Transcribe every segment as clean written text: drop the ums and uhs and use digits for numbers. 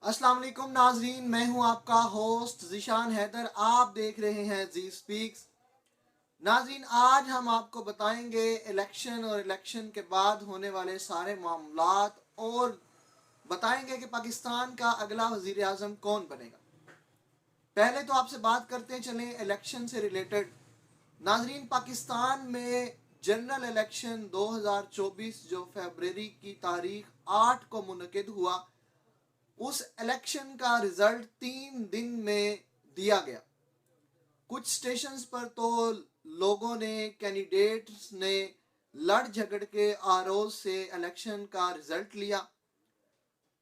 अस्सलाम वालेकुम नाजरीन, मैं हूं आपका होस्ट ज़ीशान हैदर। आप देख रहे हैं जी स्पीक्स। नाजरीन, आज हम आपको बताएंगे इलेक्शन और इलेक्शन के बाद होने वाले सारे मामलात और बताएंगे कि पाकिस्तान का अगला वज़ीर आज़म कौन बनेगा। पहले तो आपसे बात करते चलें इलेक्शन से रिलेटेड। नाजरीन, पाकिस्तान में जनरल इलेक्शन 2024 जो फरवरी की तारीख 8 को मुनक़िद हुआ, उस इलेक्शन का रिजल्ट 3 दिन में दिया गया। कुछ स्टेशंस पर तो लोगों ने, कैंडिडेट्स ने लड़ झगड़ के आरोज से इलेक्शन का रिजल्ट लिया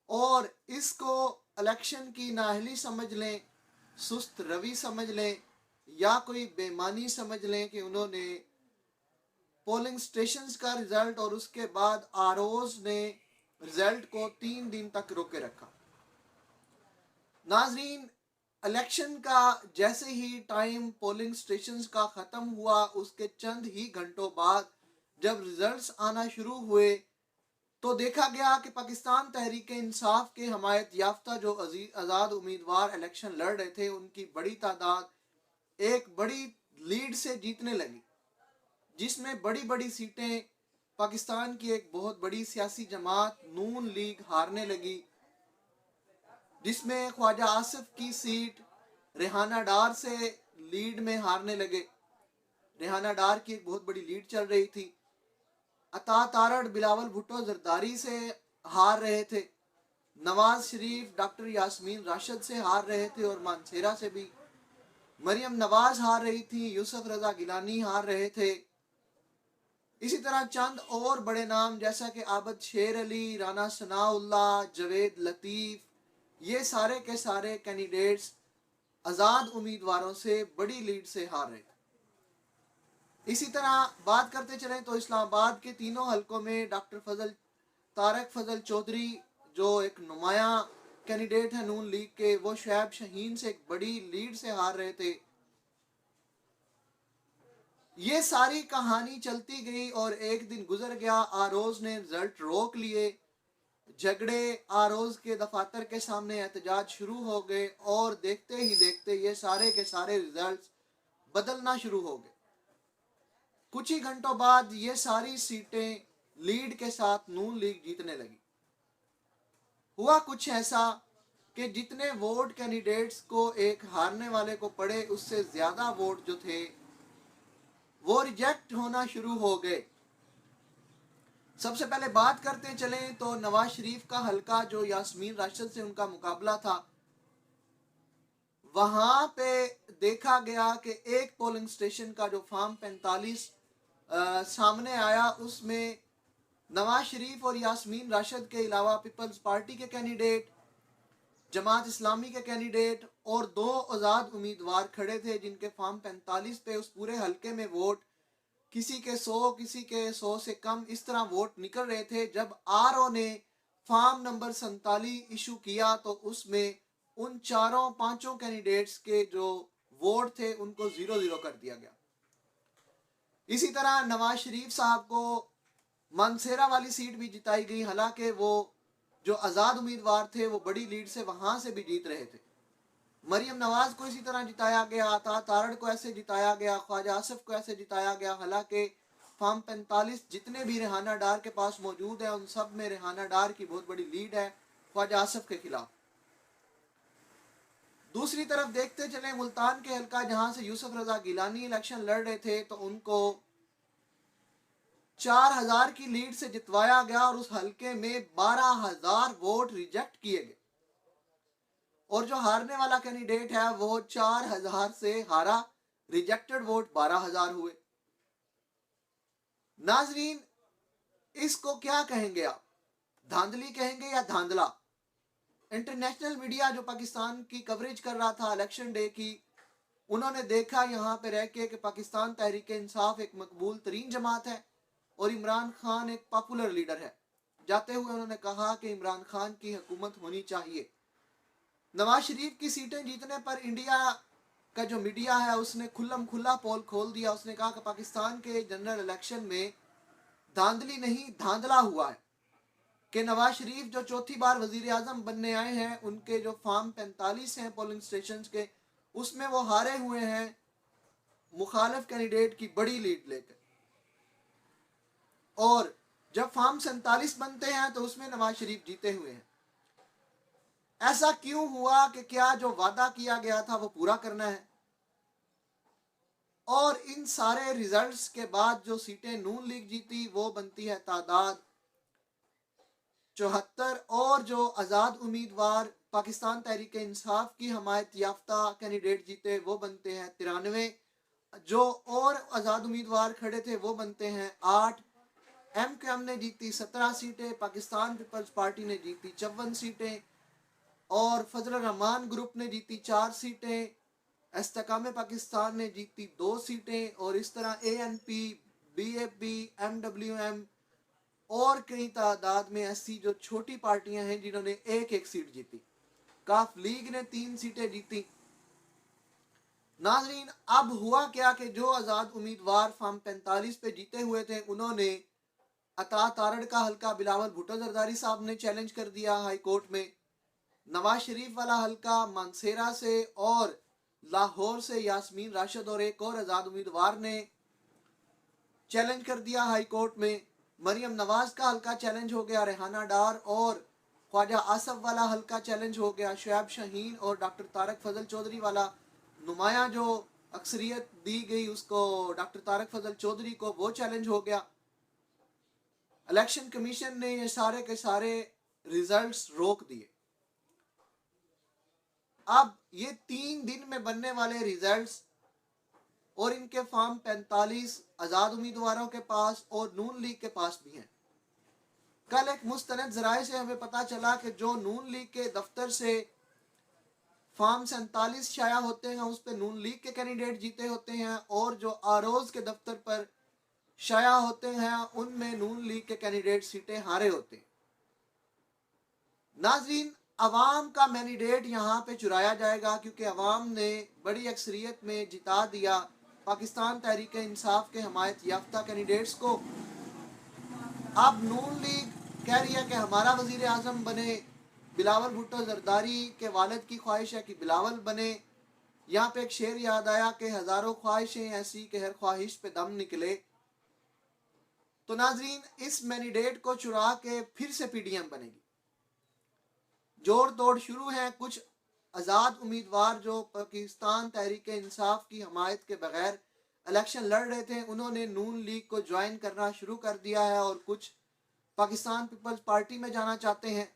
और इसको इलेक्शन की नाअहली समझ लें, सुस्त रवि समझ लें या कोई बेईमानी समझ लें कि उन्होंने पोलिंग स्टेशंस का रिजल्ट और उसके बाद आरोज ने रिजल्ट को 3 दिन तक रोके रखा। नाजरीन, इलेक्शन का जैसे ही टाइम पोलिंग स्टेशंस का ख़त्म हुआ, उसके चंद ही घंटों बाद जब रिजल्ट्स आना शुरू हुए तो देखा गया कि पाकिस्तान तहरीक इंसाफ के हमायत याफ्ता जो आज़ाद उम्मीदवार इलेक्शन लड़ रहे थे, उनकी बड़ी तादाद एक बड़ी लीड से जीतने लगी, जिसमें बड़ी बड़ी सीटें पाकिस्तान की एक बहुत बड़ी सियासी जमात नून लीग हारने लगी, जिसमें ख्वाजा आसिफ की सीट रेहाना डार से लीड में हारने लगे। रेहाना डार की एक बहुत बड़ी लीड चल रही थी। अता तारड़ बिलावल भुट्टो जरदारी से हार रहे थे। नवाज शरीफ डॉक्टर यास्मीन राशिद से हार रहे थे और मानसेरा से भी। मरियम नवाज हार रही थी, यूसुफ रजा गिलानी हार रहे थे। इसी तरह चंद और बड़े नाम जैसा कि आबद शेर अली, राना सनाउल्लाह, जवेद लतीफ़, ये सारे के सारे कैंडिडेट्स आज़ाद उम्मीदवारों से बड़ी लीड से हार रहे थे। इसी तरह बात करते चलें तो इस्लामाबाद के तीनों हलकों में डॉक्टर तारक फजल चौधरी जो एक नुमाया कैंडिडेट है नून लीग के, वो शुएब शहीन से एक बड़ी लीड से हार रहे थे। ये सारी कहानी चलती गई और एक दिन गुजर गया, आरोज ने रिजल्ट रोक लिए, झगड़े आरोज के दफातर के सामने एहतजाज शुरू हो गए और देखते ही देखते ये सारे के सारे रिजल्ट्स बदलना शुरू हो गए। कुछ ही घंटों बाद ये सारी सीटें लीड के साथ नून लीग जीतने लगी। हुआ कुछ ऐसा कि जितने वोट कैंडिडेट्स को एक हारने वाले को पड़े, उससे ज्यादा वोट जो थे वो रिजेक्ट होना शुरू हो गए। सबसे पहले बात करते चलें तो नवाज शरीफ का हलका जो यास्मीन राशिद से उनका मुकाबला था, वहां पे देखा गया कि एक पोलिंग स्टेशन का जो फॉर्म 45 सामने आया, उसमें नवाज शरीफ और यास्मीन राशिद के अलावा पीपल्स पार्टी के कैंडिडेट, जमात इस्लामी के कैंडिडेट और 2 आज़ाद उम्मीदवार खड़े थे, जिनके फॉर्म 45 पे उस पूरे हलके में वोट किसी के 100, किसी के 100 से कम, इस तरह वोट निकल रहे थे। जब आरओ ने फॉर्म नंबर 47 इशू किया तो उसमें उन चारों पांचों कैंडिडेट्स के जो वोट थे उनको 0-0 कर दिया गया। इसी तरह नवाज शरीफ साहब को मानसेरा वाली सीट भी जिताई गई, हालांकि वो जो आज़ाद उम्मीदवार थे वो बड़ी लीड से वहां से भी जीत रहे थे। मरियम नवाज को इसी तरह जिताया गया, अता तारड़ को ऐसे जिताया गया, ख्वाजा आसिफ को ऐसे जिताया गया। हालांकि फॉर्म 45 जितने भी रेहाना डार के पास मौजूद है, उन सब में रेहाना डार की बहुत बड़ी लीड है ख्वाजा आसिफ के खिलाफ। दूसरी तरफ देखते चले मुल्तान के हल्का, जहां से यूसुफ रजा गिलानी इलेक्शन लड़ रहे थे, तो उनको 4000 की लीड से जितवाया गया और उस हल्के में 12000 वोट रिजेक्ट किए गए और जो हारने वाला कैंडिडेट है वो 4000 से हारा, रिजेक्टेड वोट 12000 हुए। नाजरीन, इसको क्या कहेंगे आप, धांधली कहेंगे या धांधला? इंटरनेशनल मीडिया जो पाकिस्तान की कवरेज कर रहा था इलेक्शन डे की, उन्होंने देखा यहाँ पे रह के कि पाकिस्तान तहरीक इंसाफ एक मकबूल तरीन जमात है और इमरान खान एक पॉपुलर लीडर है। जाते हुए उन्होंने कहा कि इमरान खान की हुकूमत होनी चाहिए। नवाज शरीफ की सीटें जीतने पर इंडिया का जो मीडिया है उसने खुल्लम खुल्ला पोल खोल दिया। उसने कहा कि पाकिस्तान के जनरल इलेक्शन में धांधली नहीं, धांधला हुआ है। कि नवाज शरीफ जो चौथी बार वजीर आजम बनने आए हैं, उनके जो फार्म 45 हैं पोलिंग स्टेशन के, उसमें वो हारे हुए हैं मुखालिफ कैंडिडेट की बड़ी लीड लेकर। और जब फार्म 47 बनते हैं तो उसमें नवाज शरीफ जीते हुए हैं। ऐसा क्यों हुआ कि क्या जो वादा किया गया था वो पूरा करना है? और इन सारे रिजल्ट्स के बाद जो सीटें नून लीग जीती वो बनती है तादाद 74, और जो आज़ाद उम्मीदवार पाकिस्तान तहरीक इंसाफ की हमायत याफ्ता कैंडिडेट जीते वो बनते हैं 93, जो और आज़ाद उम्मीदवार खड़े थे वो बनते हैं 8। MQM ने जीती 17 सीटें, पाकिस्तान पीपल्स पार्टी ने जीती 54 सीटें, और फजल रहमान ग्रुप ने जीती 4 सीटें, इस्तेकाम पाकिस्तान ने जीती 2 सीटें, और इस तरह ANP, BAP, MWM और कई तादाद में ऐसी जो छोटी पार्टियां हैं जिन्होंने एक एक सीट जीती। काफ लीग ने 3 सीटें जीती। नाजरीन, अब हुआ क्या कि जो आज़ाद उम्मीदवार फार्म 45 पे जीते हुए थे, उन्होंने अता तारड़ का हल्का बिलावल भुट्टो जरदारी साहब ने चैलेंज कर दिया हाई कोर्ट में। नवाज शरीफ वाला हल्का मानसेरा से और लाहौर से यास्मीन राशिद और एक और आज़ाद उम्मीदवार ने चैलेंज कर दिया हाई कोर्ट में। मरियम नवाज का हल्का चैलेंज हो गया, रेहाना डार और ख्वाजा आसफ वाला हल्का चैलेंज हो गया, शुएब शाहीन और डॉक्टर तारक फजल चौधरी वाला नुमाया जो अक्सरियत दी गई उसको डॉक्टर तारक फजल चौधरी को, वो चैलेंज हो गया। इलेक्शन कमीशन ने ये सारे के सारे रिजल्ट्स रोक दिए। अब ये 3 दिन में बनने वाले रिजल्ट्स और इनके फॉर्म 45 आज़ाद उम्मीदवारों के पास और नून लीग के पास भी हैं। कल एक मुस्तनद जराए से हमें पता चला कि जो नून लीग के दफ्तर से फॉर्म 47 शाया होते हैं उस पर नून लीग के कैंडिडेट जीते होते हैं, और जो आरोज के दफ्तर पर शाया होते हैं उनमें नून लीग के कैंडिडेट सीटें हारे होते हैं। नाजरीन, अवाम का मैंडेट यहाँ पे चुराया जाएगा, क्योंकि अवाम ने बड़ी अक्सरियत में जिता दिया पाकिस्तान तहरीक इंसाफ के हमायत याफ्ता कैंडिडेट्स को। अब नून लीग कह रही है कि हमारा वजीर आजम बने, बिलावल भुट्टो जरदारी के वालिद की ख्वाहिश है कि बिलावल बने। यहाँ पे एक शेर याद आया कि हजारों ख्वाहिशें ऐसी कि हर ख्वाहिश पे दम निकले। तो नाजरीन, इस मैंडेट को चुरा के फिर से PDM बनेगी। जोड़ तोड़ शुरू है। कुछ आज़ाद उम्मीदवार जो पाकिस्तान तहरीक इंसाफ की हमायत के बगैर इलेक्शन लड़ रहे थे, उन्होंने नून लीग को ज्वाइन करना शुरू कर दिया है, और कुछ पाकिस्तान पीपल्स पार्टी में जाना चाहते हैं।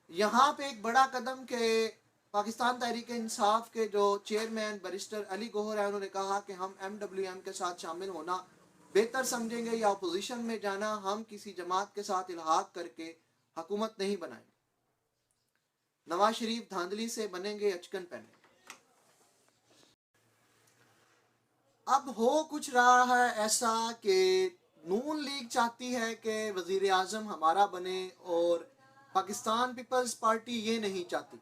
यहाँ पे एक बड़ा कदम के पाकिस्तान तहरीक इंसाफ के जो चेयरमैन बैरिस्टर अली गौहर है, उन्होंने कहा कि हम MWM के साथ शामिल होना बेहतर समझेंगे या अपोजिशन में जाना, हम किसी जमात के साथ इल्हाक करके हुकूमत नहीं बनाएंगे। नवाज शरीफ धांधली से बनेंगे अचकन पहने। अब हो कुछ रहा है ऐसा कि नून लीग चाहती है कि वजीर आजम हमारा बने, और पाकिस्तान पीपल्स पार्टी ये नहीं चाहती।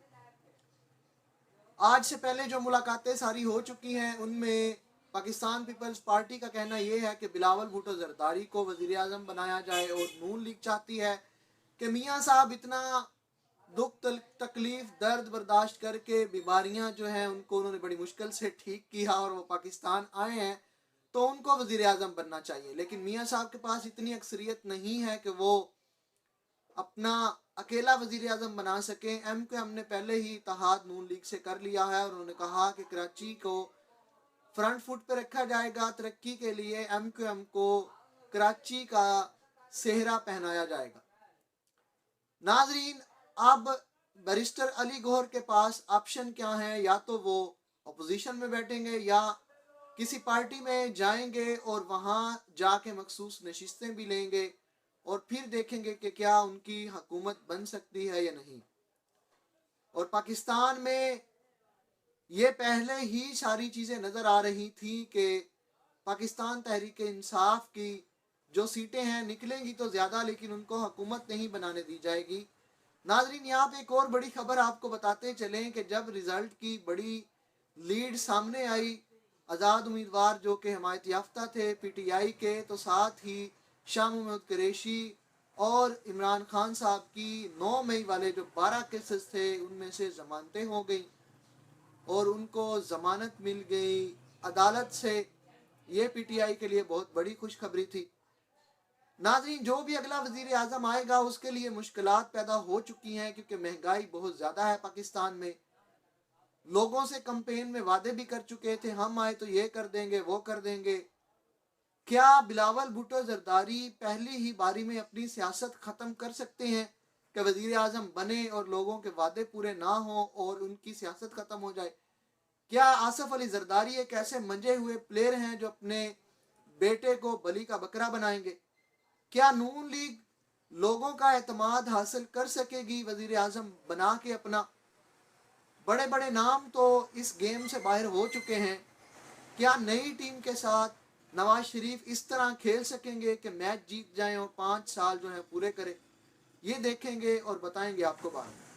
आज से पहले जो मुलाकातें सारी हो चुकी हैं उनमें पाकिस्तान पीपल्स पार्टी का कहना यह है कि बिलावल भुट्टो जरदारी को वजीर आजम बनाया जाए, और नून लीग चाहती है कि मियाँ साहब इतना दुख तकलीफ दर्द बर्दाश्त करके बीमारियां जो हैं उनको उन्होंने बड़ी मुश्किल से ठीक किया और वो पाकिस्तान आए हैं, तो उनको वजीर आजम बनना चाहिए। लेकिन मियाँ साहब के पास इतनी अक्सरियत नहीं है कि वो अपना अकेला वजीर आजम बना सके। MQM ने पहले ही इत्तेहाद नून लीग से कर लिया है, और उन्होंने कहा कि कराची को फ्रंट फुट पे रखा जाएगा तरक्की के लिए। MQM को कराची का सेहरा पहनाया जाएगा। नाजरीन, अब बैरिस्टर अली गौहर के पास ऑप्शन क्या है? या तो वो अपोजिशन में बैठेंगे या किसी पार्टी में जाएंगे और वहाँ जाके मखसूस नशिस्तें भी लेंगे, और फिर देखेंगे कि क्या उनकी हुकूमत बन सकती है या नहीं। और पाकिस्तान में ये पहले ही सारी चीज़ें नज़र आ रही थी कि पाकिस्तान तहरीक इंसाफ की जो सीटें हैं निकलेंगी तो ज़्यादा, लेकिन उनको हुकूमत नहीं बनाने दी जाएगी। नाजरीन, यहाँ पे एक और बड़ी खबर आपको बताते चलें कि जब रिज़ल्ट की बड़ी लीड सामने आई, आज़ाद उम्मीदवार जो कि हमायत याफ्ता थे PTI के, तो साथ ही शाह महमूद कुरैशी और इमरान खान साहब की 9 मई वाले जो 12 केसेस थे उनमें से जमानतें हो गई और उनको जमानत मिल गई अदालत से। ये पीटीआई के लिए बहुत बड़ी खुशखबरी थी। नाज़रीन, जो भी अगला वजीर आज़म आएगा उसके लिए मुश्किलात पैदा हो चुकी हैं क्योंकि महंगाई बहुत ज़्यादा है पाकिस्तान में। लोगों से कैंपेन में वादे भी कर चुके थे, हम आए तो ये कर देंगे वो कर देंगे। क्या बिलावल भुट्टो जरदारी पहली ही बारी में अपनी सियासत ख़त्म कर सकते हैं कि वजीर आज़म बने और लोगों के वादे पूरे ना हो और उनकी सियासत ख़त्म हो जाए? क्या आसफ अली जरदारी एक ऐसे मंजे हुए प्लेयर हैं जो अपने बेटे को बली का बकरा बनाएंगे? क्या नून लीग लोगों का एतमाद हासिल कर सकेगी वजीर आज़म बना के अपना? बड़े बड़े नाम तो इस गेम से बाहर हो चुके हैं। क्या नई टीम के साथ नवाज शरीफ इस तरह खेल सकेंगे कि मैच जीत जाएं और 5 साल जो है पूरे करें? ये देखेंगे और बताएंगे आपको बाद में।